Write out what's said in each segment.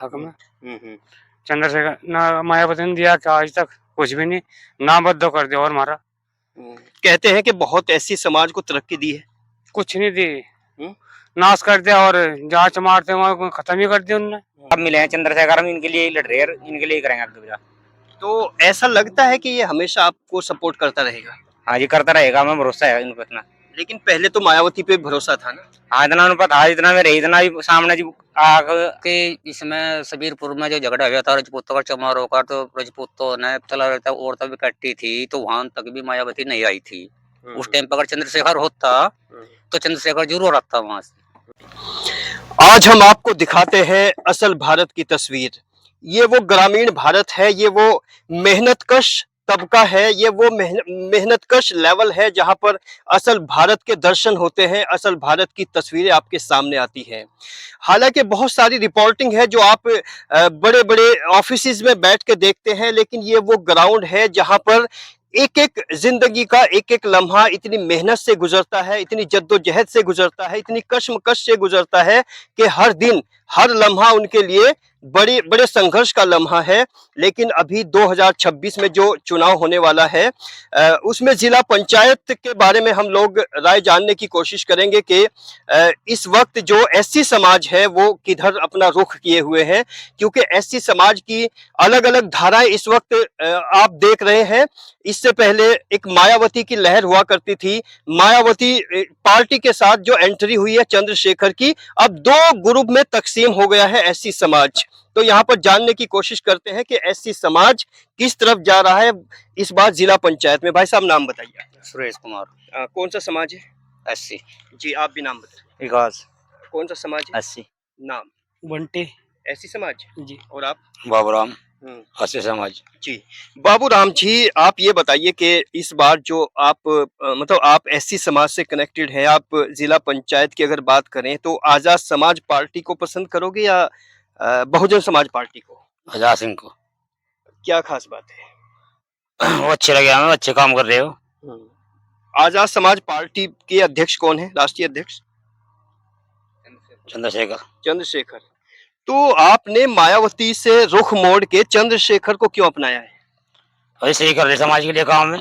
हक में हम्म। चंद्रशेखर ना मायावती ने दिया क्या आज तक कुछ भी नहीं, ना बद्दो कर दिया और मारा। कहते हैं कि बहुत ऐसी समाज को तरक्की दी है। कुछ नहीं दी, हम्म। नाश कर दिया और जांच मारते वहां खत्म ही कर दिया उन्होंने। अब मिले हैं चंद्रशेखर, हम इनके लिए ही लड़ रहे हैं, इनके लिए ही करेंगे आगे भी। तो ऐसा लगता है कि ये हमेशा आपको सपोर्ट करता रहेगा? हाँ जी, करता रहेगा, हमें भरोसा है इन पर इतना। लेकिन पहले तो मायावती पे भरोसा था ना? हाँ, इतना उन पता, इतना मेरे इतना भी सामने जी आग के इसमें सबीरपुर में जो झगड़ा हुआ था राजपूतों का चमारों का, तो राजपूतों ने चला रहता और तब इकट्ठी थी, तो वहां तक भी मायावती नहीं आई थी। उस टाइम पर अगर चंद्रशेखर होता तो चंद्रशेखर जरूर आता वहां से। आज हम आपको दिखाते हैं असल भारत की तस्वीर। ये वो ग्रामीण भारत है, ये वो मेहनतकश तबका है, ये वो मेहनतकश लेवल है जहां पर असल भारत के दर्शन होते हैं, असल भारत की तस्वीरें आपके सामने आती है। हालांकि बहुत सारी रिपोर्टिंग है जो आप बड़े बड़े ऑफिसेज में बैठ के देखते हैं, लेकिन ये वो ग्राउंड है जहां पर एक एक जिंदगी का एक एक लम्हा इतनी मेहनत से गुजरता है, इतनी जद्दोजहद से गुजरता है, इतनी कश्मकश से गुजरता है कि हर दिन हर लम्हा उनके लिए बड़े बड़े संघर्ष का लम्हा है। लेकिन अभी 2026 में जो चुनाव होने वाला है उसमें जिला पंचायत के बारे में हम लोग राय जानने की कोशिश करेंगे कि इस वक्त जो एससी समाज है वो किधर अपना रुख किए हुए हैं, क्योंकि एससी समाज की अलग अलग धाराएं इस वक्त आप देख रहे हैं। इससे पहले एक मायावती की लहर हुआ करती थी, मायावती पार्टी के साथ जो एंट्री हुई है चंद्रशेखर की, अब दो ग्रुप में तकसीम हो गया है एससी समाज। तो यहाँ पर जानने की कोशिश करते हैं कि एससी समाज किस तरफ जा रहा है इस बार जिला पंचायत में। भाई साहब नाम बताइए। सुरेश कुमार। कौन सा समाज है? एससी। जी आप भी नाम बताइए। विकास। कौन सा समाज है? एससी। नाम? बंटी एससी समाज जी। और आप? बाबूराम, एससी समाज जी। बाबूराम जी, आप ये बताइए कि इस बार जो आप मतलब आप एससी समाज से कनेक्टेड हैं, आप जिला पंचायत की अगर बात करें तो आजाद समाज पार्टी को पसंद करोगे या बहुजन समाज पार्टी को? आजाद सिंह को। क्या खास बात है? वो अच्छे लगे हमें, अच्छे काम कर रहे हो। आजाद समाज पार्टी के अध्यक्ष कौन है, राष्ट्रीय अध्यक्ष? चंद्रशेखर। चंद्रशेखर। तो आपने मायावती से रुख मोड़ के चंद्रशेखर को क्यों अपनाया है? वही सही कर रहे समाज के लिए काम है।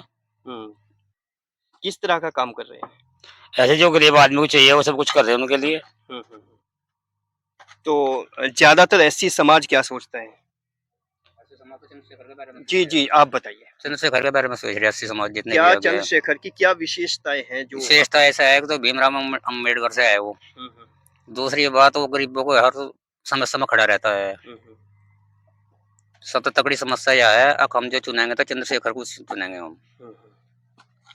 किस तरह का काम कर रहे हैं? ऐसे जो गरीब आदमी को चाहिए वो सब कुछ कर रहे हैं उनके लिए। तो ज्यादातर एससी समाज क्या सोचता है? जी जी आप बताइए। चंद्रशेखर के बारे में सोच रहे एससी समाज जितने क्या भी चंद्रशेखर की क्या विशेषताएं हैं जो? विशेषता ऐसा है कि तो भीमराव अम्बेडकर से है वो। दूसरी बात वो गरीबों को हर समस्या में खड़ा रहता है। सबसे तगड़ी समस्या यह है अब हम जो चुनेंगे तो चंद्रशेखर को चुनेंगे हम।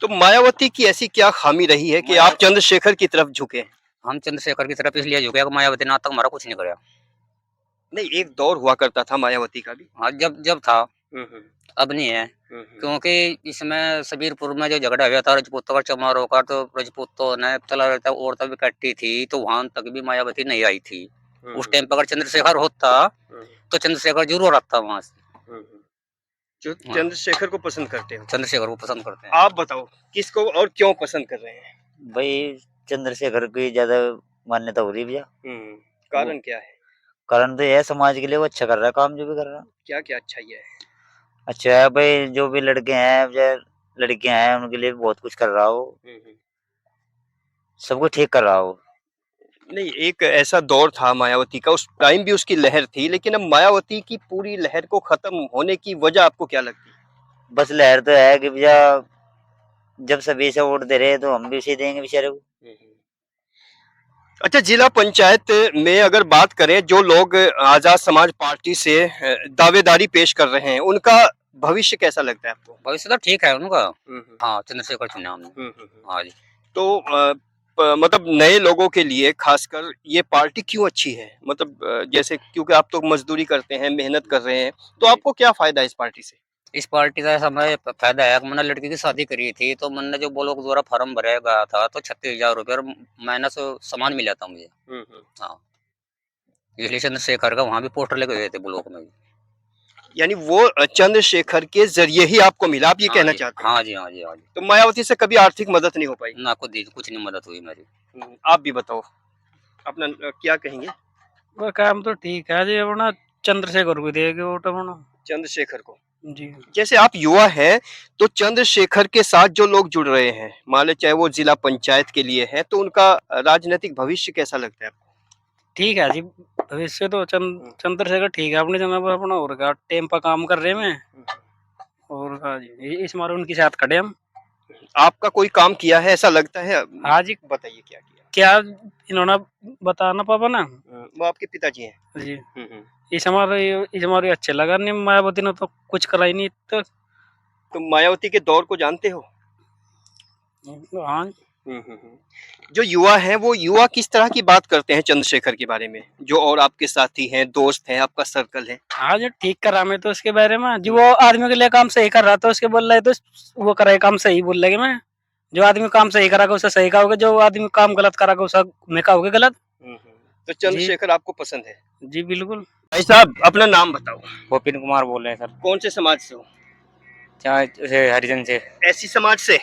तो मायावती की ऐसी क्या खामी रही है कि आप चंद्रशेखर की तरफ झुके? हम चंद्रशेखर की तरफ इसलिए झुके मायावती ने तक हमारा कुछ नहीं कराया। नहीं, एक दौर हुआ करता था मायावती का भी। हाँ, जब था। अब नहीं है, क्योंकि इसमें सबीरपुर में जो झगड़ा हुआ था राजपूतों का चमारों का, तो राजपूतों ने चला रहता और तब इकट्ठी थी, तो वहां तक भी मायावती नहीं आई थी। उस टाइम पर अगर चंद्रशेखर होता तो चंद्रशेखर जरूर आता वहां से। जो चंद्रशेखर को पसंद करते हो? चंद्रशेखर को पसंद करते हैं। आप बताओ किसको और क्यों पसंद कर रहे हैं? भाई चंद्रशेखर की ज्यादा मान्यता हो रही है भैया। कारण क्या है? कारण तो यह समाज के लिए वो अच्छा कर रहा है काम जो भी कर रहा है। क्या क्या अच्छा ही है? अच्छा है भाई, जो भी लड़के हैं या लड़कियां हैं उनके लिए बहुत कुछ कर रहा हो, सब कुछ ठीक कर रहा हो। नहीं, एक ऐसा दौर था मायावती का, उस टाइम भी उसकी लहर थी, लेकिन अब मायावती की पूरी लहर को खत्म होने की वजह आपको क्या लगती है? बस लहर तो है कि भैया जब सभी से वोट दे रहे तो हम भी उसे देंगे बेचारे को। अच्छा, जिला पंचायत में अगर बात करें, जो लोग आजाद समाज पार्टी से दावेदारी पेश कर रहे हैं उनका भविष्य कैसा लगता है आपको? भविष्य तो ठीक है उनका। हाँ, चंद्रशेखर चुना हमने। हाँ जी। तो मतलब नए लोगों के लिए खासकर ये पार्टी क्यों अच्छी है? मतलब जैसे क्योंकि आप तो मजदूरी करते हैं, मेहनत कर रहे हैं, तो आपको क्या फायदा है इस पार्टी से? इस पार्टी का हमें फायदा है, मैंने लड़की की शादी करी थी तो मैंने जो ब्लॉक द्वारा फॉर्म भराया गया था तो 36,000 रुपये और महीना से सामान मिला था मुझे। हाँ, इसलिए चंद्रशेखर का वहाँ भी पोस्टर लगे हुए थे ब्लॉक में। यानी वो चंद्रशेखर के जरिए ही आपको मिला, आप ये कहना चाहते हैं? हाँ जी, हाँ जी, हाँ जी। तो मायावती से कभी आर्थिक मदद नहीं हो पाई? ना, कुछ नहीं मदद हुई मेरी। आप भी बताओ अपना क्या कहेंगे? वो काम तो ठीक है जी, अपना चंद्रशेखर को देंगे वोट अपना। चंद्रशेखर को। जी जैसे आप युवा हैं तो चंद्रशेखर के साथ जो लोग जुड़ रहे हैं, मान लो चाहे वो जिला पंचायत के लिए है, तो उनका राजनीतिक भविष्य कैसा लगता है आपको? ठीक है जी, भविष्य तो चंद्रशेखर ठीक है अपने जगह पर अपना, और का टेम पर काम कर रहे हैं और का जी इस बार उनके साथ खड़े हम। आपका कोई काम किया है ऐसा लगता है? हाँ जी, बताइए क्या किया। क्या इन्होंने बताना पापा ना वो आपके पिताजी हैं। जी। इस हमारे अच्छे लगा नहीं, मायावती ने तो कुछ करा ही नहीं तो मायावती के दौर को जानते हो? हाँ जो युवा हैं वो युवा किस तरह की बात करते हैं चंद्रशेखर के बारे में, जो और आपके साथी हैं, दोस्त हैं, आपका सर्कल है? हाँ जो ठीक करा मैं तो उसके बारे में, जो वो आदमी के लिए काम सही कर रहा था उसके बोल रहे तो वो करे काम सही बोल रहे मैं। जो आदमी काम सही करागा उसे सही कहोगे, जो आदमी काम गलत करागा उसे मैं कहोगे गलत। तो चंद्रशेखर आपको पसंद है? जी बिल्कुल। भाई साहब अपना नाम बताओ। गोपिन कुमार बोल रहे हैं सर। कौन से समाज से हो? हरिजन से। एससी समाज से।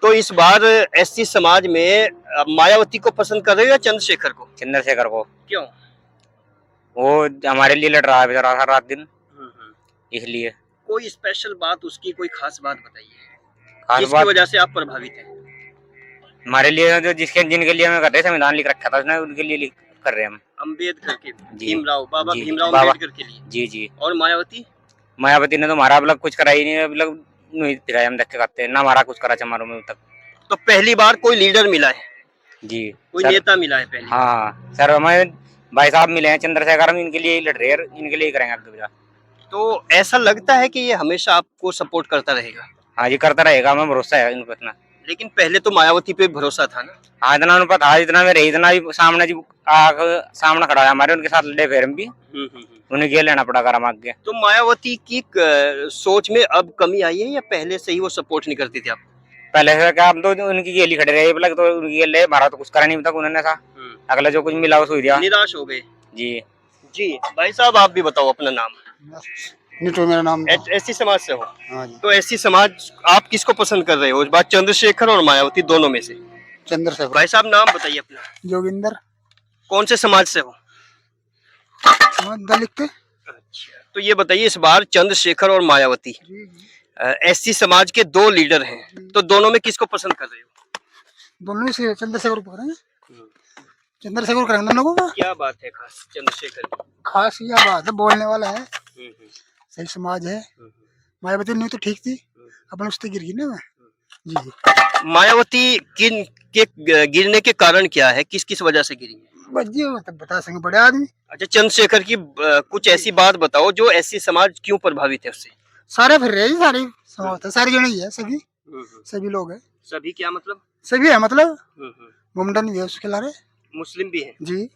तो इस बार एससी समाज में मायावती को पसंद कर रहे हो या चंद्रशेखर को? चंद्रशेखर को। क्यों? वो हमारे लिए लड़ रहा है बेचारा हर रात दिन, इसलिए। कोई स्पेशल बात उसकी, कोई खास बात बताइए खास जिसकी बात वजह से आप प्रभावित हैं। हमारे लिए जो जिनके लिए हमें कर रहे संविधान लिख रखा था उसने, उनके लिए कर रहे हैं हम। अम्बेडकर के, जी। भीमराव, बाबा जी, भीमराव बाबा। अम्बेडकर के लिए। जी जी। और मायावती? मायावती ने तो हमारा अब कुछ करा ही नहीं, अब नहीं फिराया हम धक्के खाते हैं ना, हमारा कुछ करा समारोह में तक। तो पहली बार कोई लीडर मिला है, जी कोई सर। नेता मिला है पहली बार। हाँ सर, हमें भाई साहब मिले हैं चंद्रशेखर, हम इनके लिए ही लड़ रहे हैं, इनके लिए ही करेंगे आगे बेटा। तो ऐसा लगता है कि ये हमेशा आपको सपोर्ट करता रहेगा? हाँ जी करता रहेगा, हमें भरोसा है इन पर इतना। लेकिन पहले तो मायावती पे भरोसा था ना? हाँ इतना उन पता, इतना में रही, इतना भी सामने जी आग सामने खड़ा है हमारे, उनके साथ लड़े फिर हम भी, उन्हें ये लेना पड़ा कर हम आगे। तो मायावती की सोच में अब कमी आई है या पहले से ही वो सपोर्ट नहीं करती थी आप? पहले से क्या, हम तो उनकी गेली खड़े रहे, बोला तो उनकी गेल हमारा तो कुछ करा नहीं तक उन्होंने सा, अगला जो कुछ मिला वो सुई दिया। निराश हो गए? जी जी भाई साहब आप भी बताओ अपना नाम। निटो मेरा नाम। एससी समाज से हो? हाँ जी। तो एससी समाज आप किसको पसंद कर रहे हो इस बार, चंद्रशेखर और मायावती दोनों में से? चंद्रशेखर। भाई साहब नाम बताइए अपना। जोगिंदर। कौन से समाज से हो? दलित के। अच्छा, तो ये बताइए इस बार चंद्रशेखर और मायावती एससी समाज के दो लीडर हैं, तो दोनों में किसको पसंद कर रहे हो? दोनों से चंद्रशेखर को करेंगे, चंद्रशेखर करेंगे दोनों को। क्या बात है खास चंद्रशेखर की? खास यह बात है, बोलने वाला है, सही समाज है। मायावती नहीं तो ठीक थी, अपन उससे गिर गई ना मैं। जी मायावती किन के गिरने के कारण क्या है, किस किस वजह से गिरी है? मतलब बता सकेंगे बड़े आदमी। अच्छा चंद्रशेखर की कुछ ऐसी बात बताओ जो एससी समाज क्यों प्रभावित है उससे? सारे फिर रहे सारे समाज, सारे जने ही है, सभी सभी लोग है। सभी क्या मतलब? सभी है मतलब मुमडन भी है उसके लारे, मुस्लिम भी है जी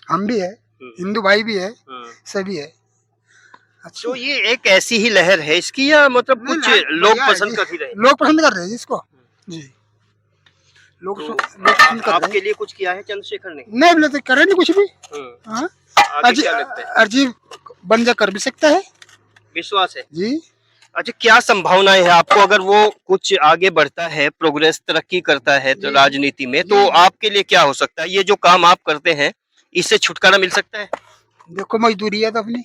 हम भी है, हिंदू भाई भी है, सभी है। अच्छा तो ये एक ऐसी ही लहर है इसकी, या मतलब कुछ लोग पसंद कर ही रहे? लोग पसंद कर रहे हैं इसको जी, लोग तो लोग पसंद कर रहे आपके लिए कुछ किया है चंद्रशेखर ने? नहीं बोले तो करे नहीं कुछ भी। हाँ आगे क्या लगता है? अजीब बन जा कर भी सकता है, विश्वास है जी। अच्छा क्या संभावनाएं है आपको, अगर वो कुछ आगे बढ़ता है, प्रोग्रेस तरक्की करता है तो राजनीति में, तो आपके लिए क्या हो सकता है? ये जो काम आप करते हैं इससे छुटकारा मिल सकता है? देखो मजदूरी है तो अपनी,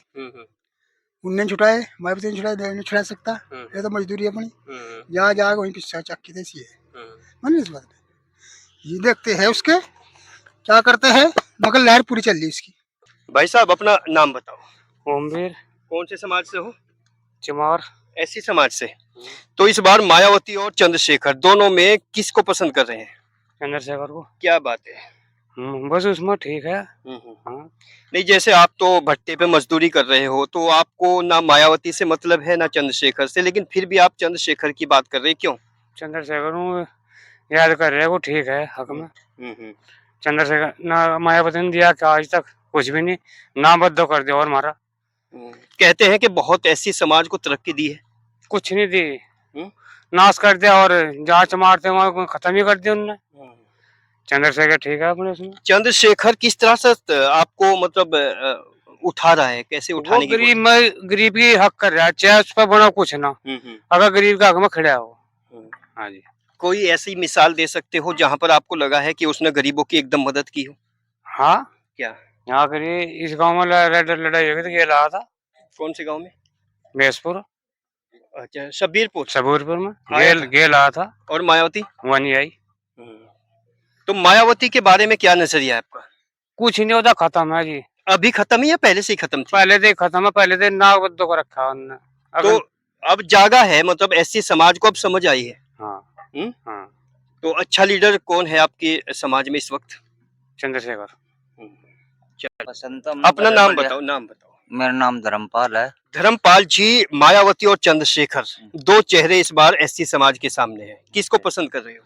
उन्हें छुटाए मायावती ने छुटाए, नहीं छुटा सकता, ये तो मजदूरी अपनी, जहाँ जाएगा वहीं पिछा चक्की देसी है मान इस बात में। ये देखते हैं उसके क्या करते हैं, मगर लहर पूरी चल रही उसकी। भाई साहब अपना नाम बताओ। ओमवीर कौन से समाज से हो? चमार। एससी समाज से। तो इस बार मायावती और चंद्रशेखर दोनों में किसको पसंद कर रहे हैं? चंद्रशेखर को। क्या बात है? बस उसमें ठीक है। हाँ। नहीं जैसे आप तो भट्टे पे मजदूरी कर रहे हो, तो आपको ना मायावती से मतलब है ना चंद्रशेखर से, लेकिन फिर भी आप चंद्रशेखर की बात कर रहे हैं, क्यों? चंद्रशेखर को याद कर रहे हैं, वो ठीक है हक में। चंद्रशेखर ना मायावती ने दिया क्या आज तक कुछ भी नहीं, ना बद्दो कर दिया और मारा। कहते हैं कि बहुत ऐसी समाज को तरक्की दी है। कुछ नहीं दी, नाश कर दिया, और जांच मारते वहां खत्म ही कर दिया उन्होंने। चंद्रशेखर ठीक है अपने उसमें। चंद्रशेखर किस तरह से आपको मतलब उठा रहा है, कैसे उठाने की? गरीब की हक कर रहा है, चाहे उस पर बना कुछ ना, अगर गरीब का हक में खड़ा हो। हाँ जी। कोई ऐसी मिसाल दे सकते हो जहां पर आपको लगा है कि उसने गरीबों की एकदम मदद की हो? हाँ क्या? यहाँ करिए इस गांव में लड़ाई हो गई तो ये रहा था कौन से गांव में? बेसपुर अच्छा, शब्बीरपुर। सबूरपुर में आया गेल आया था, और मायावती? वहाँ नहीं आई। तो मायावती के बारे में क्या नजरिया है आपका? कुछ नहीं होता, खत्म है जी। अभी खत्म है या पहले से ही खत्म थी? पहले से ही खत्म है, पहले से नागबद्दों को रखा है उन्होंने। तो अगर अब जागा है, मतलब एससी समाज को अब समझ आई है। हाँ हम्म? हाँ, तो अच्छा लीडर कौन है आपके समाज में इस वक्त? चंद्रशेखर। पसंद तो अपना नाम बताओ, नाम बताओ। मेरा नाम धर्मपाल है। धर्मपाल जी, मायावती और चंद्रशेखर, दो चेहरे इस बार एससी समाज के सामने हैं, किसको पसंद कर रहे हो?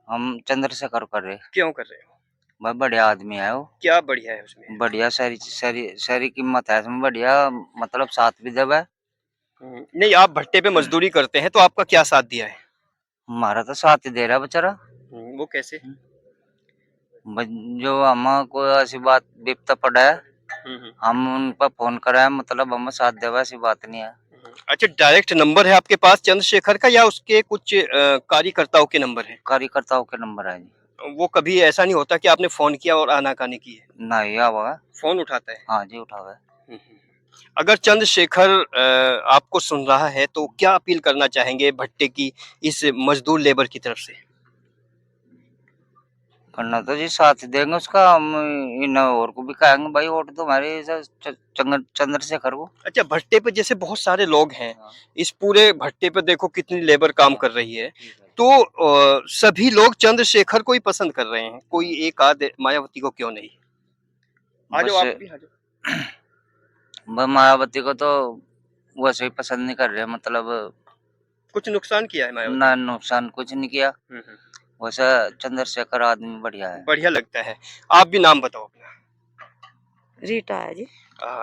हम चंद्रशेखर कर रहे। क्यों कर रहे हो? भाई बढ़िया आदमी है वो, क्या बढ़िया है उसमें? बढ़िया सारी सारी सारी कीमत है इसमें, बढ़िया मतलब साथ भी देवे। नहीं, आप भट्टे पे मजदूरी करते हैं तो आपका क्या साथ दिया है? हमारा तो साथ ही दे रहा है बेचारा। वो कैसे? जो हम कोई ऐसी बात विपता पड़ा है, हम उन पर फोन कराए, मतलब हमें साथ देवा, ऐसी बात नहीं है। अच्छा, डायरेक्ट नंबर है आपके पास चंद्रशेखर का या उसके कुछ कार्यकर्ताओं के नंबर है? कार्यकर्ताओं के नंबर है जी। वो कभी ऐसा नहीं होता कि आपने फोन किया और आनाकानी की है? नहीं आवा। फोन उठाता है? हाँ जी उठावे। अगर चंद्रशेखर आपको सुन रहा है तो क्या अपील करना चाहेंगे भट्टे की इस मजदूर लेबर की तरफ से? करना तो जी साथ ही देंगे उसका, हम इन और को भी कहेंगे भाई वोट दो हमारे चंद्रशेखर को। अच्छा, भट्टे पे जैसे बहुत सारे लोग हैं, इस पूरे भट्टे पे देखो कितनी लेबर काम कर रही है, तो सभी लोग चंद्रशेखर को ही पसंद कर रहे हैं, कोई एक आध मायावती को क्यों नहीं? आ जाओ, आप भी आ जाओ। मायावती को तो वैसे ही पसंद नहीं कर रहे, मतलब कुछ नुकसान किया है मायावती? ना नुकसान कुछ नहीं किया। हम्म, हम्म। वैसा चंद्रशेखर आदमी बढ़िया है। बढ़िया लगता है। आप भी नाम बताओ अपना। रीटा है जी।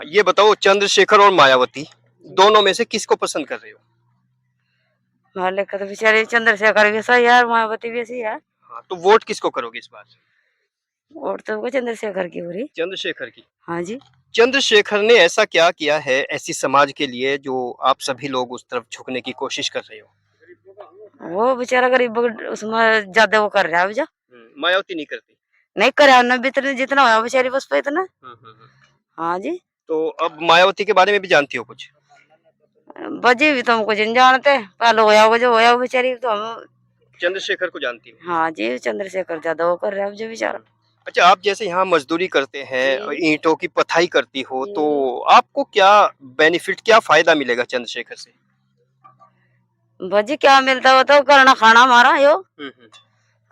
ये बताओ, चंद्रशेखर और मायावती दोनों में से किसको पसंद कर रहे हो? हमारे तो बेचारे चंद्रशेखर भी सही है, मायावती भी सही है। हाँ, तो वोट किसको करोगे इस बार? और तो वो चंद्रशेखर की हो रही। चंद्रशेखर की। हाँ जी। चंद्रशेखर ने ऐसा क्या किया है ऐसी समाज के लिए जो आप सभी लोग उस तरफ झुकने की कोशिश कर रहे हो? वो बेचारा गरीब उसमें ज्यादा वो कर रहा है भैया। मायावती नहीं करती? नहीं कर रहा ना, इतने जितना हुआ बेचारी बस पे इतना। हाँ जी। तो अब मायावती के बारे में भी जानती हो कुछ? बजे भी तो हम कुछ नहीं जानते, पहले होया होगा जो होया बेचारी तो हम। चंद्रशेखर को जानती हो? हाँ जी, चंद्रशेखर ज्यादा वो कर रहा है जो बेचारा। अच्छा, आप जैसे यहाँ मजदूरी करते हैं, ईंटों की पथाई करती हो, तो आपको क्या बेनिफिट, क्या फायदा मिलेगा चंद्रशेखर से? बजी क्या मिलता हो तो करना खाना हमारा यो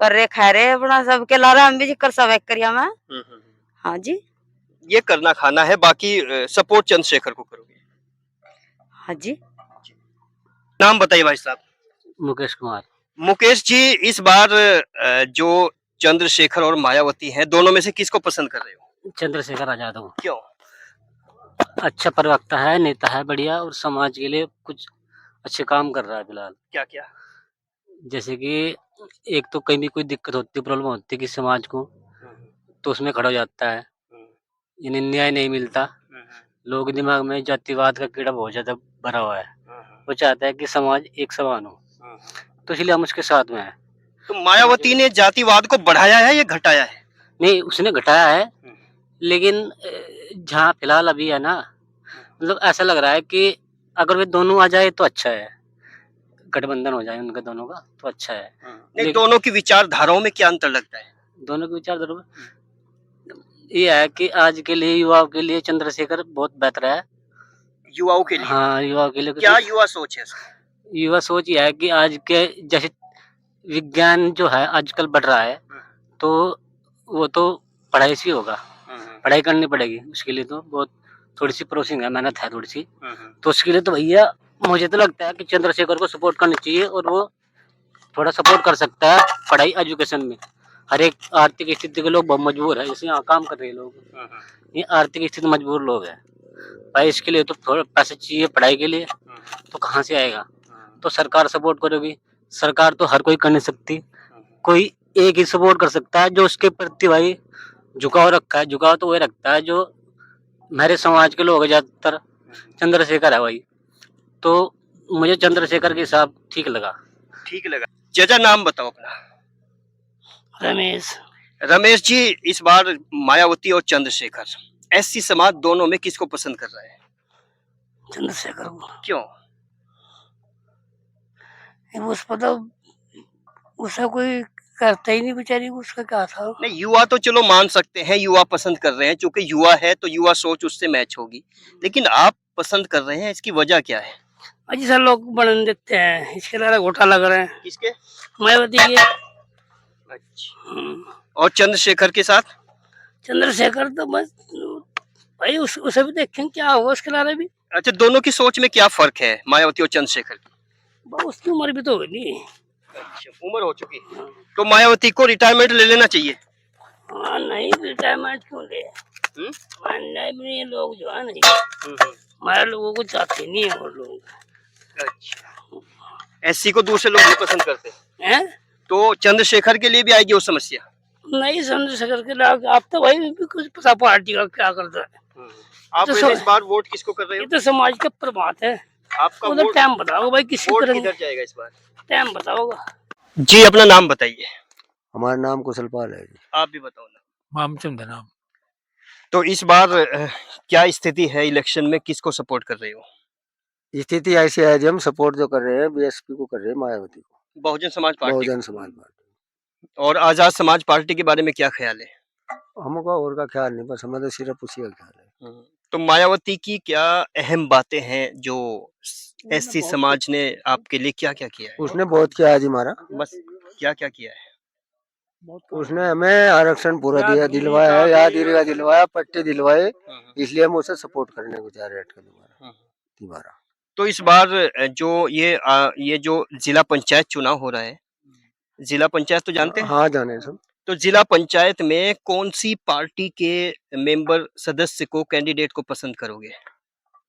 कर रहे खा रहे अपना सबके ला रहे, हम भी जी कर सब एक करिया में। हाँ जी। ये करना खाना है, बाकी सपोर्ट चंद्रशेखर को करोगे? हाँ जी। नाम बताइए भाई साहब। मुकेश कुमार। मुकेश जी, इस बार जो चंद्रशेखर और मायावती हैं, दोनों में से किसको पसंद कर रहे हो? चंद्रशेखर आजाद हूँ। क्यों? अच्छा प्रवक्ता है, नेता है बढ़िया, और समाज के लिए कुछ अच्छे काम कर रहा है फिलहाल। क्या क्या? जैसे कि एक तो कहीं भी कोई दिक्कत होती, प्रॉब्लम होती है किसी समाज को, तो उसमें खड़ा हो जाता है। इन्हें न्याय नहीं मिलता, लोगों के दिमाग में जातिवाद का कीड़ा बहुत ज्यादा भरा हुआ है। वो चाहता है कि समाज एक समान हो, तो इसलिए हम उसके साथ में हैं। तो मायावती ने जातिवाद को बढ़ाया है या घटाया है? नहीं, उसने घटाया है, लेकिन जहाँ फिलहाल अभी है ना, मतलब ऐसा लग रहा है कि अगर वे दोनों आ जाए तो अच्छा है, गठबंधन हो जाए उनका दोनों का तो अच्छा है। नहीं, दोनों की विचारधाराओं में क्या अंतर लगता है? दोनों के विचारधारा में ये है कि आज के लिए, युवाओं के लिए चंद्रशेखर बहुत बेहतर है। युवाओं के लिए? हाँ, युवाओं के लिए। क्या युवा सोच है? युवा सोच ये है कि आज के जैसे विज्ञान जो है आजकल बढ़ रहा है, तो वो तो पढ़ाई से ही होगा, पढ़ाई करनी पड़ेगी उसके लिए, तो बहुत थोड़ी सी प्रोसेसिंग है, मेहनत है थोड़ी सी, तो उसके लिए तो भैया मुझे तो लगता है कि चंद्रशेखर को सपोर्ट करनी चाहिए, और वो थोड़ा सपोर्ट कर सकता है पढ़ाई एजुकेशन में। हर एक आर्थिक स्थिति के लोग बहुत मजबूर है, जैसे यहाँ काम कर रहे लोग, ये आर्थिक स्थिति मजबूर लोग हैं भाई, इसके लिए तो थोड़ा पैसे चाहिए पढ़ाई के लिए, तो कहाँ से आएगा? तो सरकार सपोर्ट करेगी। सरकार तो हर कोई कर नहीं सकती, कोई एक ही सपोर्ट कर सकता है जो उसके प्रति भाई झुकाव रखा है। झुकाव तो वही रखता है जो मेरे समाज के लोग हैं ज्यादातर, चंद्रशेखर है भाई, तो मुझे चंद्रशेखर के हिसाब ठीक लगा। ठीक लगा। चाचा, नाम बताओ अपना। रमेश। रमेश जी, इस बार मायावती और चंद्रशेखर एससी समाज दोनों में किसको पसंद कर रहा है? चंद्रशेखर को। क्यों? उस पर तो उसका कोई करता ही नहीं बेचारी को, उसका क्या था। नहीं, युवा तो चलो मान सकते हैं, युवा पसंद कर रहे हैं, क्योंकि युवा है तो युवा सोच उससे मैच होगी, लेकिन आप पसंद कर रहे हैं, इसकी वजह क्या है? अजी सर लोग बन देते हैं, इसके द्वारा घोटाला लग रहे हैं किसके? मायावती के। अच्छा। और चंद्रशेखर के साथ? चंद्रशेखर तो बस भाई उसे भी देखें क्या होगा उसके बारे में भी। अच्छा, दोनों की सोच में क्या फर्क है, मायावती और चंद्रशेखर की? उसकी उम्र भी तो होगी। अच्छा, उम्र हो चुकी, तो मायावती को रिटायरमेंट ले लेना चाहिए। हाँ, नहीं रिटायरमेंट क्यों ले, मानना भी नहीं लोग जो है नहीं, हमारे लोगों को चाहते नहीं है वो लोग। अच्छा, एससी को दूसरे लोग भी पसंद करते हैं? तो चंद्रशेखर के लिए भी आएगी वो समस्या? नहीं चंद्रशेखर के लाग आप तो भाई भी कुछ पता पार्टी का क्या करता है। आप तो वैसे इस बार वोट किसको कर रहे ये हो? तो समाज के ऊपर बात है, आपका उधर वोट, टाइम बताओ भाई किसी वोट तरह किधर जाएगा इस बार? टाइम बताओगा। जी, अपना नाम बताइए। हमारा नाम कुशलपाल है जी। आप भी बताओ ना। मामचंद नाम। तो इस बार क्या स्थिति है इलेक्शन में, किसको सपोर्ट कर रहे हो? स्थिति ऐसी है जी, हम सपोर्ट जो कर रहे हैं बीएसपी को कर रहे हैं, मायावती को, बहुजन समाज पार्टी बहुजन समाज पार्टी। और आजाद समाज पार्टी के बारे में क्या ख्याल है? हमको और का ख्याल नहीं, बस हमें तो सिर्फ उसी का ख्याल है। तो मायावती की क्या अहम बातें हैं जो एससी समाज ने आपके लिए क्या क्या किया है? उसने बहुत किया है जी हमारा। बस क्या क्या किया है? उसने हमें आरक्षण पूरा दिलवाया है, याद दिलवाया, पट्टे दिलवाए, इसलिए हम उसे सपोर्ट करने को जा रहे हैं दोबारा। तो इस बार ये जो जिला पंचायत चुनाव हो रहा है, जिला पंचायत तो जानते हैं? हाँ जाने सब। तो जिला पंचायत में कौन सी पार्टी के मेंबर सदस्य को, कैंडिडेट को पसंद करोगे?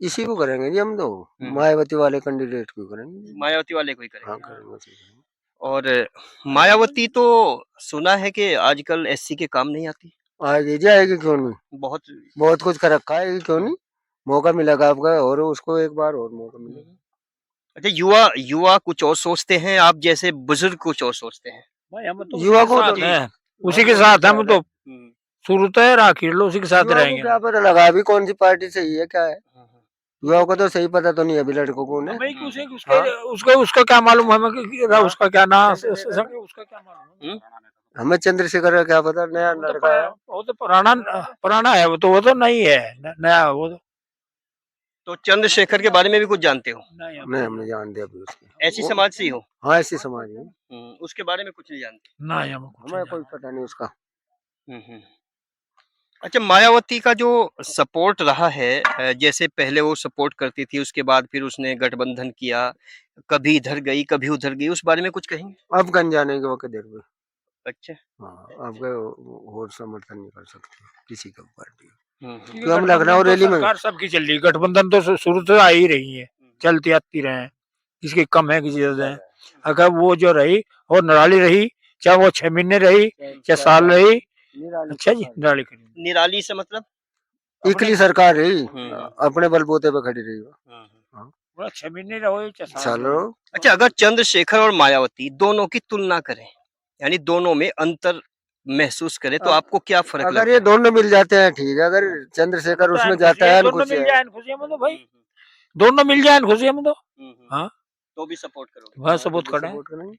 इसी को करेंगे जी हम तो, मायावती वाले कैंडिडेट को करेंगे। मायावती वाले को ही करेंगे। हाँ करेंगे। और मायावती तो सुना है कि आजकल एससी के काम नहीं आती। आएगी जी, आएगी क्यों नहीं, बहुत कुछ कर रखा है, क्यों नहीं, मौका मिलेगा आपका और उसको एक बार और मौका मिलेगा। अच्छा, युवा कुछ और सोचते हैं, आप जैसे बुजुर्ग कुछ और सोचते हैं। भाई हम तो युवा को साथ हैं, उसी के साथ हम तो शुरू तो है आखिर लो उसी के साथ रहेंगे। क्या पता लगा अभी कौन सी पार्टी सही है क्या है, युवाओं को तो सही पता तो नहीं अभी लड़कों को ने। भाई उसका क्या मालूम हमें उसका क्या नाम, उसका क्या मालूम हमें चंद्रशेखर का क्या पता, नया लड़का है। वो तो पुराना है, वो तो नहीं है नया वो तो चंद्रशेखर के बारे में भी कुछ जानते हो? नहीं हमने जान दिया अभी उसके। ऐसी समाज से ही हो? हाँ ऐसी समाज है। उसके बारे में कुछ नहीं जानते? नहीं हमें कोई पता नहीं उसका। अच्छा, मायावती का जो सपोर्ट रहा है, जैसे पहले वो सपोर्ट करती थी, उसके बाद फिर उसने गठबंधन किया, कभी इधर गई कभी उधर गई, उस बारे में कुछ कहेंगे? अब गन जाने के वक्त देर में। अच्छा। हाँ, अब और समर्थन नहीं कर सकते किसी का पार्टी। क्यों हम लखनऊ रैली में सबकी चल रही, गठबंधन तो शुरू से आ ही रही है, चलती आती रहे, किसकी कम है किसी ज्यादा है। अगर वो जो रही और निराली रही, चाहे वो 6 महीने रही चाहे साल रही। अच्छा जी, निराली करी। निराली से मतलब इकली सरकार रही, अपने बलबूते पे खड़ी रही। 6 महीने रहो चाहे साल रहो। अच्छा, अगर चंद्रशेखर और मायावती दोनों की तुलना करें, यानी दोनों में अंतर महसूस करें, तो आपको क्या फर्क लगता है? अगर ये दोनों मिल जाते हैं ठीक है, अगर चंद्रशेखर उसमें जाता है दोनों मिल जाए खुशी में तो भाई, दोनों मिल जाए खुशी में तो हाँ तो भी सपोर्ट करोगे? वह सपोर्ट करना।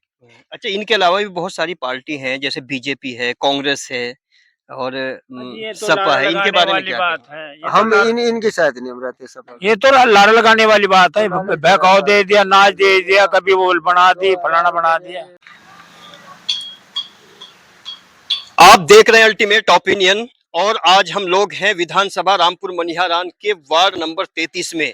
अच्छा, इनके अलावा भी बहुत सारी पार्टी हैं, जैसे बीजेपी है, कांग्रेस है और सपा है, इनके बारे में क्या बात कहेंगे? है? हम इनके साथ नहीं हम रहते सब। ये तो लारा लगाने वाली बात है, बहकाव दे दिया, नाच दे दिया, कभी वो बना दी, फलाना बना दिया। आप देख रहे हैं अल्टीमेट ओपिनियन और आज हम लोग हैं विधानसभा रामपुर मनिहारान के वार्ड नंबर 33 में।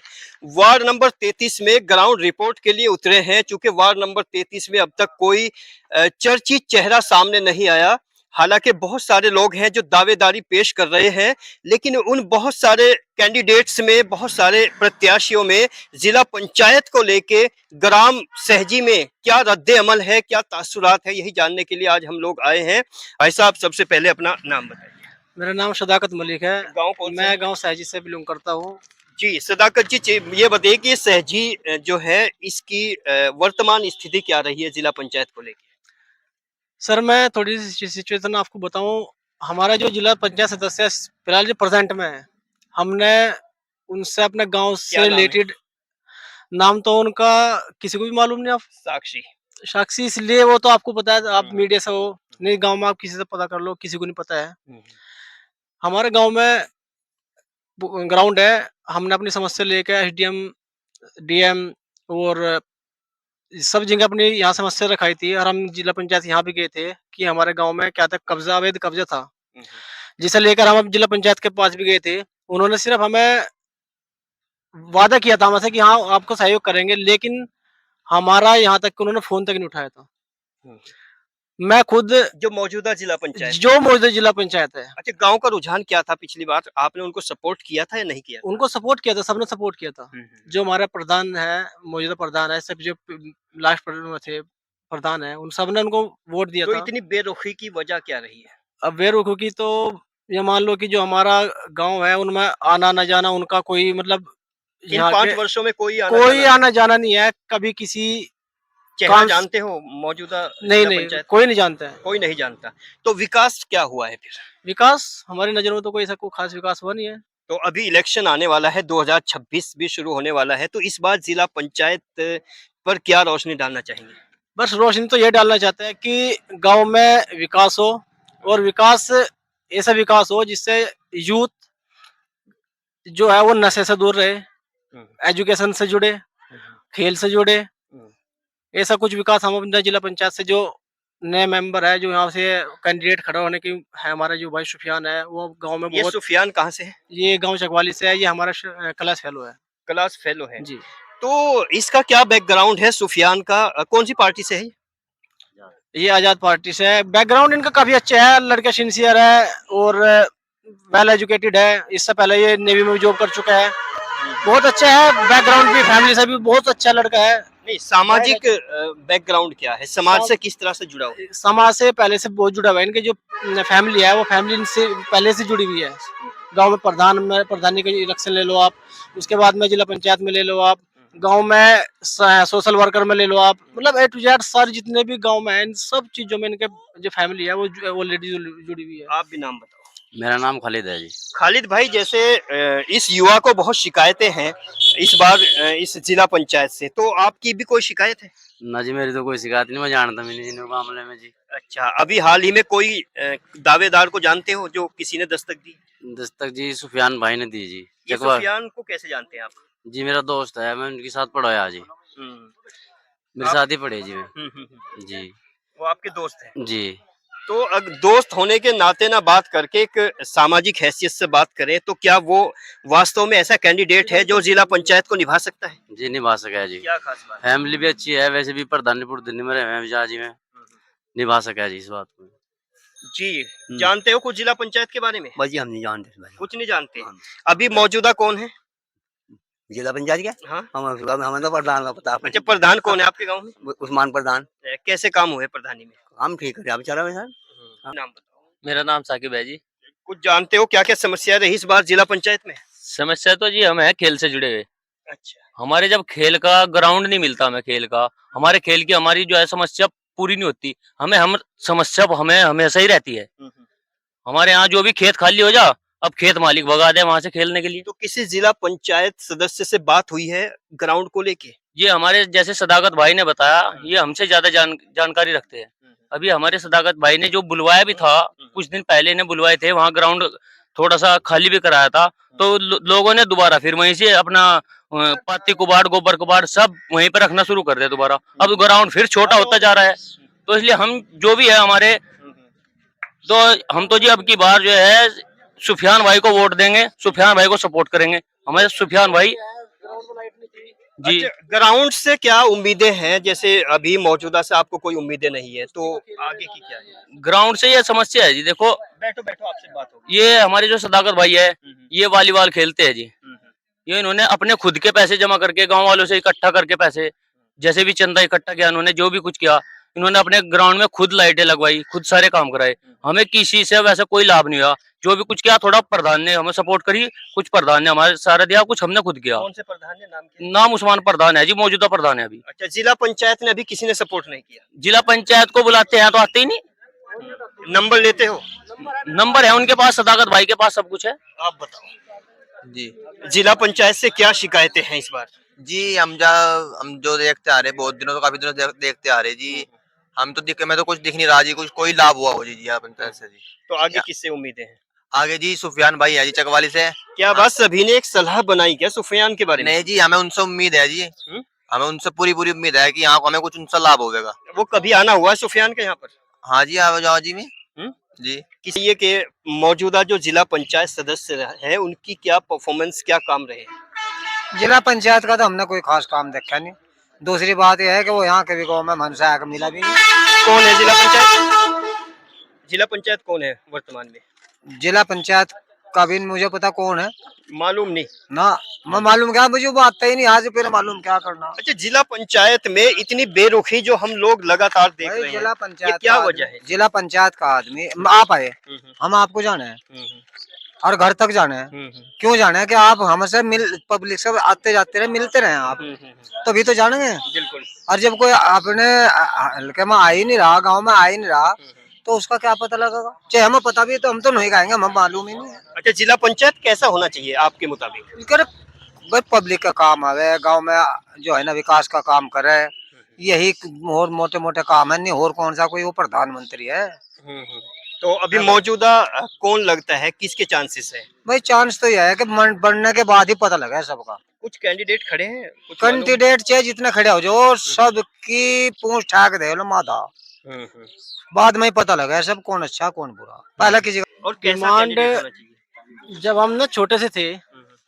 वार्ड नंबर 33 में ग्राउंड रिपोर्ट के लिए उतरे हैं, चूंकि वार्ड नंबर 33 में अब तक कोई चर्चित चेहरा सामने नहीं आया। हालांकि बहुत सारे लोग हैं जो दावेदारी पेश कर रहे हैं, लेकिन उन बहुत सारे कैंडिडेट्स में, बहुत सारे प्रत्याशियों में जिला पंचायत को लेके ग्राम सहजी में क्या रद्दे अमल है, क्या तासुरात है, यही जानने के लिए आज हम लोग आए हैं। भाई साहब, सबसे पहले अपना नाम बताइए। मेरा नाम सदाकत मलिक है। गांव कौन सा? मैं गांव सहजी से बिलोंग करता हूँ। जी सदाकत जी, ये बताइए कि सहजी जो है इसकी वर्तमान स्थिति क्या रही है जिला पंचायत को लेकर? सर मैं थोड़ी सी सिचुएशन आपको बताऊं। हमारा जो जिला पंचायत सदस्य फिलहाल जो प्रेजेंट में है, हमने उनसे अपने गांव क्या से नाम है? रिलेटेड, नाम तो उनका किसी को भी मालूम नहीं। आप साक्षी। साक्षी इसलिए, वो तो आपको पता है, आप हम्म। मीडिया से हो, नहीं गांव में आप किसी से पता कर लो, किसी को नहीं पता है। हम्म। हमारे गांव में ग्राउंड है, हमने अपनी समस्या लेकर एसडीएम, डीएम और सब जगह अपनी यहाँ समस्या रखाई थी, और हम जिला पंचायत यहाँ भी गए थे कि हमारे गांव में क्या था, कब्जा, अवैध कब्जा था, जिसे लेकर हम अब जिला पंचायत के पास भी गए थे। उन्होंने सिर्फ हमें वादा किया था हमसे कि हाँ आपको सहयोग करेंगे, लेकिन हमारा यहाँ तक कि उन्होंने फोन तक नहीं उठाया था। मैं खुद जो मौजूदा जिला पंचायत, जो मौजूदा जिला पंचायत है, अच्छा, गांव का रुझान क्या था पिछली बार? आपने उनको सपोर्ट किया था या नहीं किया था? उनको सपोर्ट किया था, सबने सपोर्ट किया था। जो हमारे प्रधान है, मौजूदा प्रधान है, सब जो लास्ट थे प्रधान है, उन सब ने उनको वोट दिया तो था। इतनी बेरुखी की वजह क्या रही है? अब बेरुखी की तो ये मान लो कि जो हमारा गांव है उनमें आना न जाना, उनका कोई मतलब इन यहाँ 5 के वर्षों में कोई कोई आना जाना नहीं है। कभी किसी चेहरा काम- जानते हो मौजूदा नहीं जिला नहीं, पंचायत? कोई नहीं जानता है। कोई नहीं जानता। तो विकास क्या हुआ है फिर? विकास हमारी नजर में तो कोई ऐसा कोई खास विकास हुआ नहीं है। तो अभी इलेक्शन आने वाला है, 2026 भी शुरू होने वाला है, तो इस बार जिला पंचायत पर क्या रोशनी डालना चाहेंगे? बस रोशनी तो ये डालना चाहते हैं कि गांव में विकास हो, और विकास ऐसा विकास हो जिससे यूथ जो है वो नशे से दूर रहे, एजुकेशन से जुड़े, खेल से जुड़े। ऐसा कुछ विकास हम अपने जिला पंचायत से, जो नए मेंबर है, जो यहाँ से कैंडिडेट खड़ा होने की है, हमारा जो भाई सुफियान है, वो गांव में ये बहुत, सुफियान कहाँ से है? ये गांव चकवाली से है, ये हमारा क्लास फेलो है क्लास फेलो है। जी। तो इसका क्या बैकग्राउंड है सुफियान का? कौन सी पार्टी से है ये? ये आजाद पार्टी से है। बैकग्राउंड इनका काफी अच्छा है, लड़का सिंसियर है और वेल एजुकेटेड है। इससे पहले ये नेवी में जॉब कर चुका है, बहुत अच्छा है बैकग्राउंड भी, फैमिली से भी बहुत अच्छा लड़का है। नहीं, सामाजिक बैकग्राउंड क्या है? समाज से किस तरह से जुड़ा हुआ है? समाज से पहले से बहुत जुड़ा हुआ है। इनके जो फैमिली है वो फैमिली से पहले से जुड़ी हुई है। गांव में प्रधानी का इलेक्शन ले लो आप, उसके बाद में जिला पंचायत में ले लो आप, गांव में सोशल वर्कर में ले लो आप, मतलब A to Z सारी जितने भी गांव में है, इन सब चीजों में इनके जो फैमिली है वो लेडीज जुड़ी हुई है। आप भी नाम बताओ। मेरा नाम खालिद है जी। खालिद भाई, जैसे इस युवा को बहुत शिकायतें हैं इस बार इस जिला पंचायत से, तो आपकी भी कोई शिकायत है? ना जी, मेरी तो कोई शिकायत नहीं, मैं जानता भी नहीं इन मामले में जी। अच्छा, अभी हाल ही में कोई दावेदार को जानते हो जो किसी ने दस्तक दी? दस्तक जी सुफियान भाई ने दी जी। ये सुफियान को कैसे जानते हैं आप? जी मेरा दोस्त है, मैं उनके साथ पढ़ाया जी, मेरे साथ ही पढ़े जी मैं। जी वो आपके दोस्त हैं? जी। तो अगर दोस्त होने के नाते ना बात करके एक सामाजिक हैसियत से बात करें, तो क्या वो वास्तव में ऐसा कैंडिडेट है जो जिला पंचायत को निभा सकता है? जी निभा सका है जी। क्या खास बात? फैमिली भी अच्छी है, वैसे भी प्रधानपुर दिल्ली में रहे हैं जी में, निभा सका है जी इस बात को। जी, जानते हो कुछ जिला पंचायत के बारे में? भाई हम नहीं जानते, कुछ नहीं जानते। अभी मौजूदा कौन है जिला पंचायत क्या? हाँ? हमें तो प्रधान का पता। अच्छा, प्रधान कौन है आपके गांव में? उस्मान प्रधान। कैसे काम हुए प्रधानी में? हम ठीक है, बेचारा में सर। नाम बताओ। मेरा नाम साकिब है जी। कुछ जानते हो क्या क्या समस्या रही इस बार जिला पंचायत में? समस्या तो जी हम है खेल से जुड़े हुए। अच्छा, हमारे जब खेल का ग्राउंड नहीं मिलता, हमें खेल का, हमारे खेल की हमारी जो है समस्या पूरी नहीं होती, हम समस्या हमें हमेशा ही रहती है। हमारे यहाँ जो भी खेत खाली हो जा, अब खेत मालिक भगा दे वहां से खेलने के लिए। तो किसी जिला पंचायत सदस्य से बात हुई है ग्राउंड को लेके? ये हमारे जैसे सदाकत भाई ने बताया, ये हमसे ज्यादा जानकारी रखते हैं। अभी हमारे सदाकत भाई ने जो बुलवाया भी था, कुछ दिन पहले ने बुलवाए थे, वहाँ ग्राउंड थोड़ा सा खाली भी कराया था, तो लोगों ने दोबारा फिर वहीं से अपना पत्ती कुबाड़, गोबर कुबाड़ सब वहीं पर रखना शुरू कर दिया दोबारा। अब ग्राउंड फिर छोटा होता जा रहा है, तो इसलिए हम जो भी है हमारे, तो हम तो जी अब की बार जो है सुफियान भाई को वोट देंगे, सुफियान भाई को सपोर्ट करेंगे। हमारे सुफियान भाई जी। अच्छा, ग्राउंड से क्या उम्मीदें हैं? जैसे अभी मौजूदा से आपको कोई उम्मीदें नहीं है, तो आगे की क्या है? ग्राउंड से ये समस्या है जी, देखो बैठो बैठो, आपसे बात होगी। ये हमारे जो सदाकत भाई है, ये वॉलीबॉल खेलते हैं जी। ये इन्होंने अपने खुद के पैसे जमा करके, गांव वालों से इकट्ठा करके पैसे, जैसे भी चंदा इकट्ठा किया इन्होंने, जो भी कुछ किया इन्होंने अपने ग्राउंड में खुद लाइटें लगवाई, खुद सारे काम कराए। हमें किसी से वैसा कोई लाभ नहीं हुआ। जो भी कुछ किया थोड़ा प्रधान ने हमें सपोर्ट करी, कुछ प्रधान ने हमारे सारा दिया, कुछ हमने खुद किया। कौन से प्रधान ने नाम किया? नाम उस्मान प्रधान है जी, मौजूदा प्रधान है अभी। अच्छा, जिला पंचायत ने अभी किसी ने सपोर्ट नहीं किया? जिला पंचायत को बुलाते हैं तो आते ही नहीं। नंबर लेते हो? नंबर है उनके पास, सदाकत भाई के पास सब कुछ है। आप बताओ। जी जिला पंचायत से क्या शिकायतें हैं इस बार? जी हम जो देखते आ रहे काफी दिनों से देखते आ रहे जी। हम तो मैं तो कुछ दिख नहीं रहा जी, कुछ कोई लाभ हुआ हो जी जिला पंचायत से जी। तो आगे किससे उम्मीदें हैं? आगे जी सुफियान भाई है जी चकवाली से। क्या बात, सभी ने एक सलाह बनाई क्या सुफियान के बारे में? नहीं जी, हमें उनसे उम्मीद है जी। हमें उनसे पूरी उम्मीद है कि यहाँ को हमें कुछ उनसे लाभ होगा। वो कभी आना हुआ है सुफियान के यहाँ पर? हाँ जी, आओ जाओ जी में जी। किसी ये के मौजूदा जो जिला पंचायत सदस्य हैं उनकी क्या परफॉर्मेंस, क्या काम रहे? जिला पंचायत का तो हमने कोई खास काम देखा नहीं। दूसरी बात यह है कि वो यहाँ के भी गाँव में मनसा आकर मिला भी नहीं। कौन है जिला पंचायत? जिला पंचायत कौन है वर्तमान में? जिला पंचायत का भी मुझे पता कौन है, मालूम नहीं ना मैं मालूम क्या, मुझे वो आता ही नहीं, आज फिर मालूम क्या करना। अच्छा, जिला पंचायत में इतनी बेरुखी जो हम लोग लगातार देख रहे हैं, जिला ये पंचायत क्या का वजह है? जिला पंचायत का आदमी आप आए, हम आपको जाने हैं और घर तक जाने हैं। क्यों जाने हैं कि आप हमसे पब्लिक से आते जाते रहे, मिलते रहे आप, तभी तो जानेंगे। बिल्कुल। और जब कोई अपने हल्के में आ ही नहीं रहा, गांव में आ ही नहीं रहा, तो उसका क्या पता लगेगा? चाहे हमें पता भी है तो हम तो नहीं गाएंगे, हमें मालूम ही नहीं है। अच्छा, जिला पंचायत कैसा होना चाहिए आपके मुताबिक? भाई पब्लिक का काम आवे, गांव में जो है ना विकास का काम करे, यही और मोटे मोटे काम है, नहीं और कौन सा कोई वो प्रधानमंत्री है। तो अभी मौजूदा कौन लगता है, किसके चांसेस है? भाई चांस तो यह है कि बनने के बाद ही पता लगा है सबका। कुछ कैंडिडेट खड़े हैं? कुछ मालूम? कैंडिडेट चाहे जितने खड़े हो जो सबकी पूंछ ठाक दे लो माधा, बाद में ही पता लगा है सब कौन अच्छा कौन बुरा। पहले किसी और कैसा डिमांड कैंडिडेट होना चाहिए? जब हम ना छोटे से थे,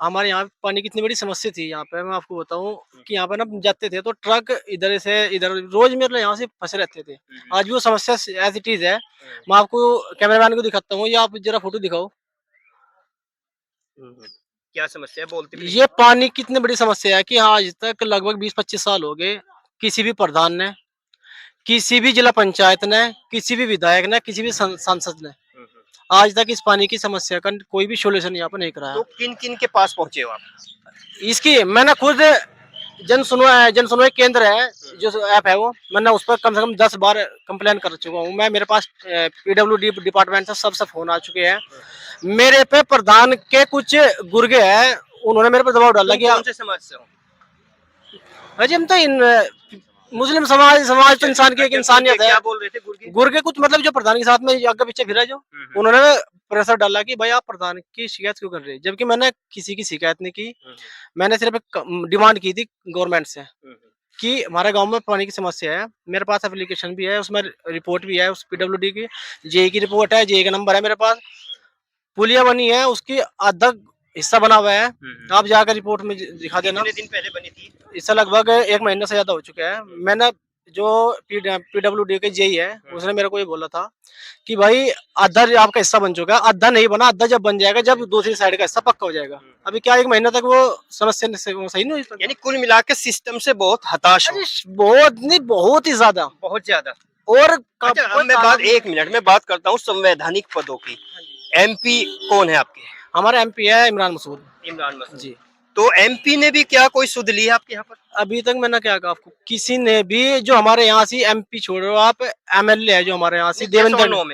हमारे यहाँ पानी की इतनी बड़ी समस्या थी। यहाँ पे मैं आपको बताऊं कि यहाँ पे ना जाते थे तो ट्रक इधर से इधर रोज मेरे यहाँ से फंसे रहते थे। आज भी वो समस्या एज इट इज है। मैं आपको कैमरामैन को दिखाता हूँ, या आप जरा फोटो दिखाओ। क्या समस्या है, बोलते भी ये पानी की इतनी बड़ी समस्या है कि आज तक लगभग 20-25 साल हो गए, किसी भी प्रधान ने, किसी भी जिला पंचायत ने, किसी भी विधायक ने, किसी भी सांसद ने आज तक इस पानी की समस्या का कोई भी सोल्यूशन यहाँ पर नहीं कराया। तो किन किन के पास पहुंचे हो आप? इसकी मैंने खुद जन सुनवाई केंद्र है जो ऐप है, वो मैंने उस पर कम से कम 10 बार कंप्लेन कर चुका हूँ मैं। मेरे पास PWD डिपार्टमेंट से सबसे फोन आ चुके हैं। मेरे पे प्रधान के कुछ गुर्गे हैं, उन्होंने मेरे पर दबाव डाला कि कौन से समाज से हो? अजी हम तो मुस्लिम समाज तो इंसान की एक इंसानियत है। क्या बोल रहे थे गुर्गे कुछ मतलब जो प्रधान के साथ में आगे पीछे फिरा, जो उन्होंने प्रेशर डाला कि भाई आप प्रधान की शिकायत क्यों कर रहे हैं, जबकि मैंने किसी की शिकायत नहीं की। मैंने सिर्फ एक डिमांड की थी गवर्नमेंट से कि हमारे गांव में पानी की समस्या है। मेरे पास एप्लीकेशन भी है, उसमें रिपोर्ट भी है, उस PWD की JE की रिपोर्ट है, JE का नंबर है मेरे पास। पुलिया बनी है, उसकी आधा हिस्सा बना हुआ है, आप जाकर रिपोर्ट में दिखा देना। कितने दिन पहले बनी थी? इससे लगभग 1 महीने से ज्यादा हो चुका है। मैंने जो PWD के JE है, उसने मेरे को ये बोला था कि भाई आधा आपका हिस्सा बन चुका है, आधा नहीं बना, आधा जब बन जाएगा, जब दूसरी साइड का हिस्सा पक्का हो जाएगा। अभी क्या 1 महीने तक वो समस्या सही नहीं हुई। यानी कुल मिलाकर सिस्टम से बहुत हताश हो? बहुत नहीं, बहुत ही ज्यादा, बहुत ज्यादा। और अच्छा, अब मैं बात 1 मिनट में बात करता हूँ संवैधानिक पदों की। MP कौन है आपके? हमारा MP है इमरान मसूद। इमरान मसूद जी। तो MP ने भी क्या कोई सुध ली है आपके यहाँ पर? अभी तक मैंने क्या कहा आपको, किसी ने भी, जो हमारे यहाँ से MP छोड़ो आप, MLA है जो हमारे यहाँ से देवेंद्र, नो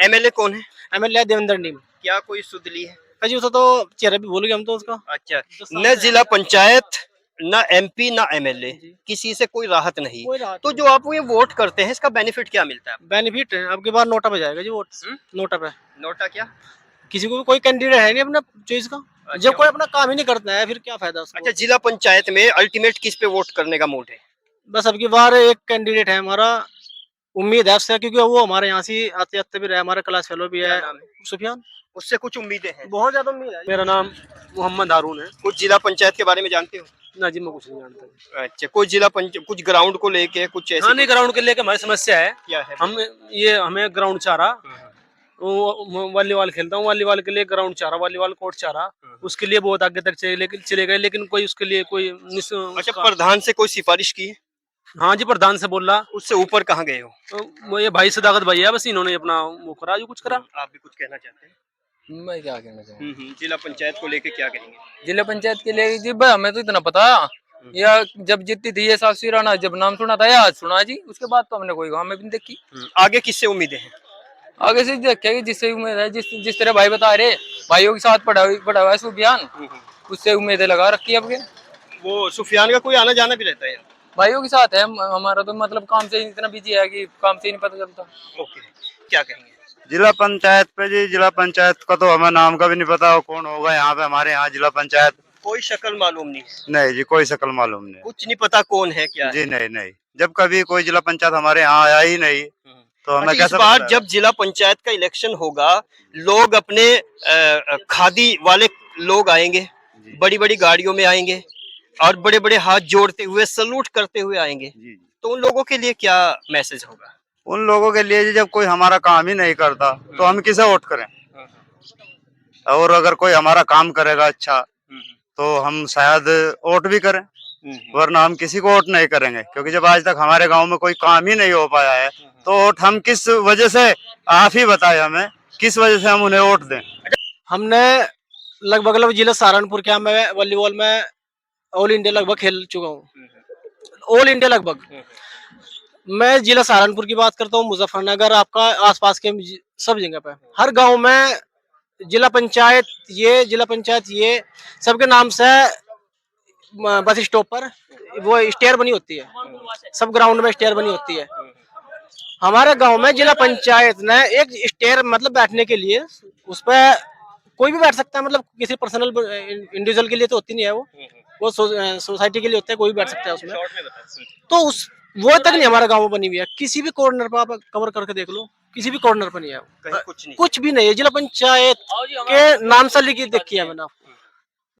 MLA कौन है? MLA देवेंद्र नीम। क्या कोई सुध ली है? अजी उसका तो चेहरा भी भूल गए हम तो उसका। अच्छा, न जिला पंचायत, न MP, न MLA, किसी से कोई राहत नहीं। तो जो आप ये वोट करते हैं, इसका बेनिफिट क्या मिलता है? बेनिफिट अब के बाद नोटा पे जाएगा जी वोट। नोटा पे। नोटा क्या? किसी को कोई कैंडिडेट है नहीं अपना चॉइस का। जब कोई अपना काम ही नहीं करता है, फिर क्या फायदा उसको। अच्छा, जिला पंचायत में अल्टीमेट किस पे वोट करने का मूड है? बस अब की बार एक कैंडिडेट है हमारा, उम्मीद है उससे, क्योंकि वो हमारे यहाँ से आते आते भी रहे, हमारा क्लास फेलो भी है, सुफियान। उससे कुछ उम्मीदें हैं? बहुत ज्यादा उम्मीद है। मेरा नाम मोहम्मद हारून है। कुछ जिला पंचायत के बारे में जानते हो? ना जी, मैं कुछ नहीं जानता। अच्छा, कोई जिला पंचायत कुछ ग्राउंड को लेके कुछ ऐसे? हाँ, नहीं, ग्राउंड के लेके हमारी समस्या है। क्या है? हमें ग्राउंड चाह रहा, वॉलीबॉल खेलता हूँ, वॉलीबॉल के लिए ग्राउंड चाह रहा, वॉलीबॉल कोर्ट चाह रहा, उसके लिए बहुत आगे तक चले गए, लेकिन कोई उसके लिए कोई अच्छा, प्रधान से कोई सिफारिश की? हाँ जी, प्रधान से बोल रहा। उससे ऊपर कहाँ गए हो? वो ये भाई सदाकत भाई है, बस इन्होंने अपना वो करा जो कुछ करा। आप भी कुछ कहना चाहते हैं? मैं क्या कहना चाहूँ, जिला पंचायत को लेके क्या कहेंगे? जिला पंचायत के लिए जी भाई हमें तो इतना पता, या जब जीतती थी ये साक्षी राणा, जब नाम सुना था या आज सुना जी, उसके बाद तो हमने कोई गाँव में भी नहीं देखी। आगे किससे उम्मीदें हैं? आगे से देखेगी, जिससे उम्मीद है, जिस तरह भाई बता रहे, भाइयों के साथ पढ़ा हुआ है सुफियान, उससे उम्मीदें लगा रखी है। अब वो सुफियान का कोई आना जाना भी रहता है यहाँ? भाइयों के साथ है हमारा, तो मतलब काम से इतना बिजी है कि काम से ही नहीं पता चलता। ओके, क्या कहेंगे? जिला पंचायत पे जी, जिला पंचायत का तो हमें नाम का भी नहीं पता कौन होगा यहाँ पे हमारे यहाँ जिला पंचायत। कोई शक्ल मालूम नहीं है? नहीं जी, कोई शक्ल मालूम नहीं, कुछ नहीं पता कौन है क्या जी। नहीं नहीं, जब कभी कोई जिला पंचायत हमारे यहाँ आया ही नहीं तो हमें अच्छा, इस बार जब जिला पंचायत का इलेक्शन होगा, लोग अपने खादी वाले लोग आएंगे, बड़ी बड़ी गाड़ियों में आएंगे और बड़े बड़े हाथ जोड़ते हुए सलूट करते हुए आएंगे, तो उन लोगों के लिए क्या मैसेज होगा? उन लोगों के लिए जी, जब कोई हमारा काम ही नहीं करता तो हम किसे वोट करें? और अगर कोई हमारा काम करेगा अच्छा तो हम शायद वोट भी करें, वरना हम किसी को वोट नहीं करेंगे, क्योंकि जब आज तक हमारे गांव में कोई काम ही नहीं हो पाया है तो वोट हम किस वजह से, आप ही बताए हमें, किस वजह से हम उन्हें वोट दें? हमने लगभग जिला सहारनपुर के, मैं वॉलीबॉल में ऑल इंडिया लगभग खेल चुका हूँ, ऑल इंडिया लगभग। मैं जिला सहारनपुर की बात करता हूँ, मुजफ्फरनगर, आपका आसपास के सब जगह पे, हर गांव में जिला पंचायत ये सबके नाम से बस स्टॉप पर वो स्टेयर बनी होती है, सब ग्राउंड में स्टेयर बनी होती है। हमारे गांव में जिला पंचायत ने एक स्टेयर मतलब बैठने के लिए, उस पर कोई भी बैठ सकता है, मतलब किसी पर्सनल इंडिविजुअल के लिए तो होती नहीं है, वो सोसाइटी के लिए होता है, कोई भी बैठ सकता है उसमें। तो वो तक नहीं हमारे गांव में बनी हुई है, किसी भी कॉर्नर पर आप कवर करके देख लो, किसी भी कॉर्नर पर नहीं है, कहीं कुछ नहीं, कुछ भी नहीं है। जिला पंचायत के नाम से लिखी देखी है मैंने।